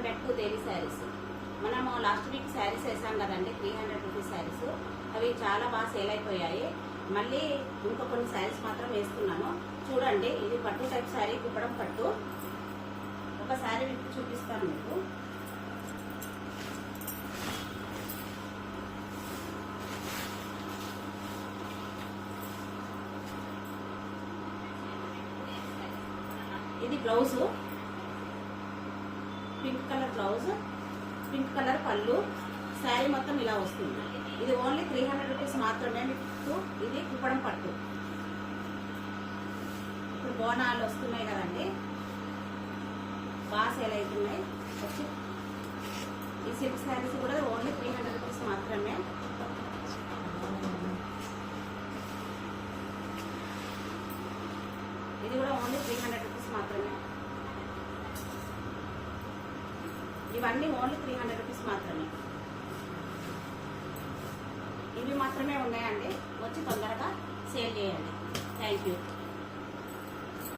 Welcome back to దేవి శారీస్. మనము last week saris వేసాం కదండి, 300 రూపీస్ శారీస్. అవి చాలా బాగా సేల్ అయిపోయాయి. మళ్ళీ ఇంకా కొన్ని శారీస్ మాత్రం వేస్తున్నాను. చూడండి, ఇది పట్టు టైప్ శారీ, కుప్పడం పట్టు. ఒక శారీ చూపిస్తాను మీకు. ఇది blouse, pink colour blouse, pink colour పళ్ళు. శారీ మొత్తం ఇలా వస్తుంది. ఇది ఓన్లీ 300 రూపీస్ మాత్రమే మీకు. ఇది కుప్పడం పట్టు. ఇప్పుడు బోనాలు వస్తున్నాయి కదండి, బాగా సేల్ అవుతున్నాయి. వచ్చి ఈ సిల్క్ శారీస్ కూడా ఓన్లీ 300 రూపీస్ మాత్రమే. ఇది కూడా ఓన్లీ 300 రూపీస్ మాత్రమే. ఇవన్నీ ఓన్లీ 300 రూపీస్ మాత్రమే. ఇవి మాత్రమే ఉన్నాయండి. వచ్చి తొందరగా సేల్ చేయండి. Thank you.